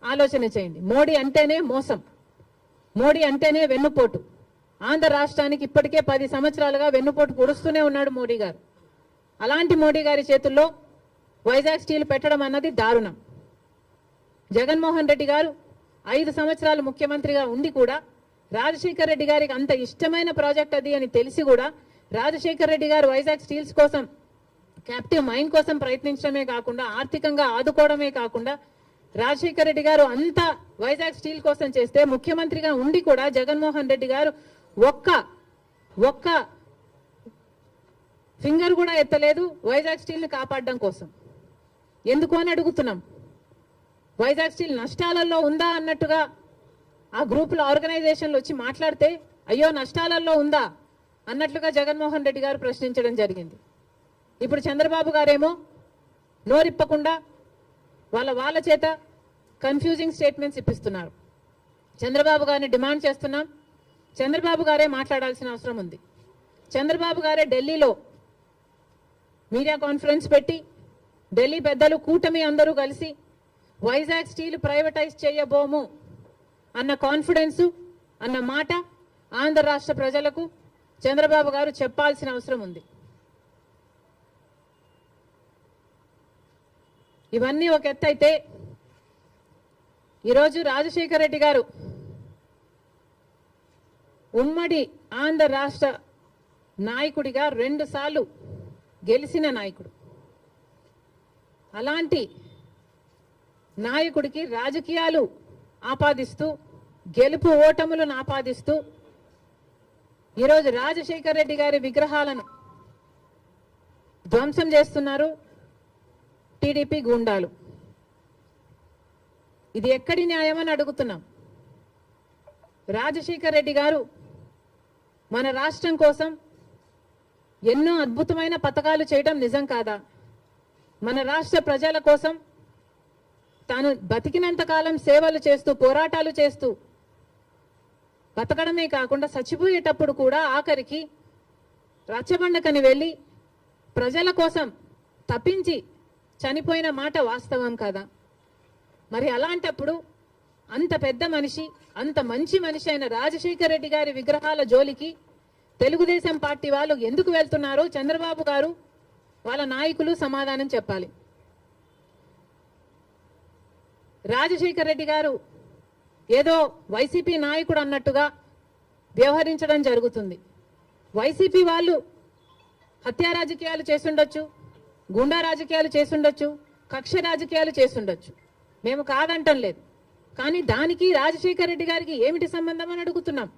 ఆలోచన చేయండి. మోడీ అంటేనే మోసం, మోడీ అంటేనే వెన్నుపోటు. ఆంధ్ర రాష్ట్రానికి ఇప్పటికే 10 సంవత్సరాలుగా వెన్నుపోటు పొడుస్తూనే ఉన్నాడు మోడీ గారు. అలాంటి మోడీ గారి చేతుల్లో వైజాగ్ స్టీల్ పెట్టడం అన్నది దారుణం. జగన్మోహన్ రెడ్డి గారు 5 సంవత్సరాలు ముఖ్యమంత్రిగా ఉండి కూడా రాజశేఖర రెడ్డి గారికి అంత ఇష్టమైన ప్రాజెక్ట్ అది అని తెలిసి కూడా రాజశేఖర రెడ్డి గారు వైజాగ్ స్టీల్స్ కోసం, క్యాప్టివ్ మైన్ కోసం ప్రయత్నించడమే కాకుండా, ఆర్థికంగా ఆదుకోవడమే కాకుండా, రాజశేఖర రెడ్డి గారు అంతా వైజాగ్ స్టీల్ కోసం చేస్తే ముఖ్యమంత్రిగా ఉండి కూడా జగన్మోహన్ రెడ్డి గారు ఒక్క ఫింగర్ కూడా ఎత్తలేదు వైజాగ్ స్టీల్ ని కాపాడడం కోసం. ఎందుకు అని అడుగుతున్నాం. వైజాగ్ స్టీల్ నష్టాలలో ఉందా అన్నట్టుగా ఆ గ్రూపుల ఆర్గనైజేషన్లు వచ్చి మాట్లాడితే అయ్యో నష్టాలలో ఉందా అన్నట్లుగా జగన్మోహన్ రెడ్డి గారు ప్రశ్నించడం జరిగింది. ఇప్పుడు చంద్రబాబు గారేమో నోరిప్పకుండా వాళ్ళ చేత కన్ఫ్యూజింగ్ స్టేట్మెంట్స్ ఇప్పిస్తున్నారు. చంద్రబాబు గారిని డిమాండ్ చేస్తున్నాం. చంద్రబాబు గారే మాట్లాడాల్సిన అవసరం ఉంది. చంద్రబాబు గారే ఢిల్లీలో మీడియా కాన్ఫరెన్స్ పెట్టి ఢిల్లీ పెద్దలు కూటమి అందరూ కలిసి వైజాగ్ స్టీల్ ప్రైవేటైజ్ చేయబోము అన్న కాన్ఫిడెన్స్ అన్న మాట ఆంధ్ర రాష్ట్ర ప్రజలకు చంద్రబాబు గారు చెప్పాల్సిన అవసరం ఉంది. ఇవన్నీ ఒక ఎత్తు అయితే ఈరోజు రాజశేఖర రెడ్డి గారు ఉమ్మడి ఆంధ్ర రాష్ట్ర నాయకుడిగా 2 సార్లు గెలిచిన నాయకుడు. అలాంటి నాయకుడికి రాజకీయాలు ఆపాదిస్తూ, గెలుపు ఓటములను ఆపాదిస్తూ ఈరోజు రాజశేఖర రెడ్డి గారి విగ్రహాలను ధ్వంసం చేస్తున్నారు టీడీపీ గూండాలు. ఇది ఎక్కడి న్యాయమని అడుగుతున్నాం. రాజశేఖర రెడ్డి గారు మన రాష్ట్రం కోసం ఎన్నో అద్భుతమైన పథకాలు చేయడం నిజం కాదా? మన రాష్ట్ర ప్రజల కోసం తాను బతికినంత కాలం సేవలు చేస్తూ, పోరాటాలు చేస్తూ బతకడమే కాకుండా చచ్చిపోయేటప్పుడు కూడా ఆఖరికి రచ్చబండకని వెళ్ళి ప్రజల కోసం తప్పించి చనిపోయిన మాట వాస్తవం కదా? మరి అలాంటప్పుడు అంత పెద్ద మనిషి, అంత మంచి మనిషి అయిన రాజశేఖర రెడ్డి గారి విగ్రహాల జోలికి తెలుగుదేశం పార్టీ వాళ్ళు ఎందుకు వెళ్తున్నారో చంద్రబాబు గారు, వాళ్ళ నాయకులు సమాధానం చెప్పాలి. రాజశేఖర రెడ్డి గారు ఏదో వైసీపీ నాయకుడు అన్నట్టుగా వ్యవహరించడం జరుగుతుంది. వైసీపీ వాళ్ళు హత్యా రాజకీయాలు చేసుండొచ్చు, గుండా రాజకీయాలు చేసుండొచ్చు, కక్ష రాజకీయాలు చేసుండొచ్చు, మేము కాదంటం లేదు. కానీ దానికి రాజశేఖర రెడ్డి గారికి ఏమిటి సంబంధం అని అడుగుతున్నాం.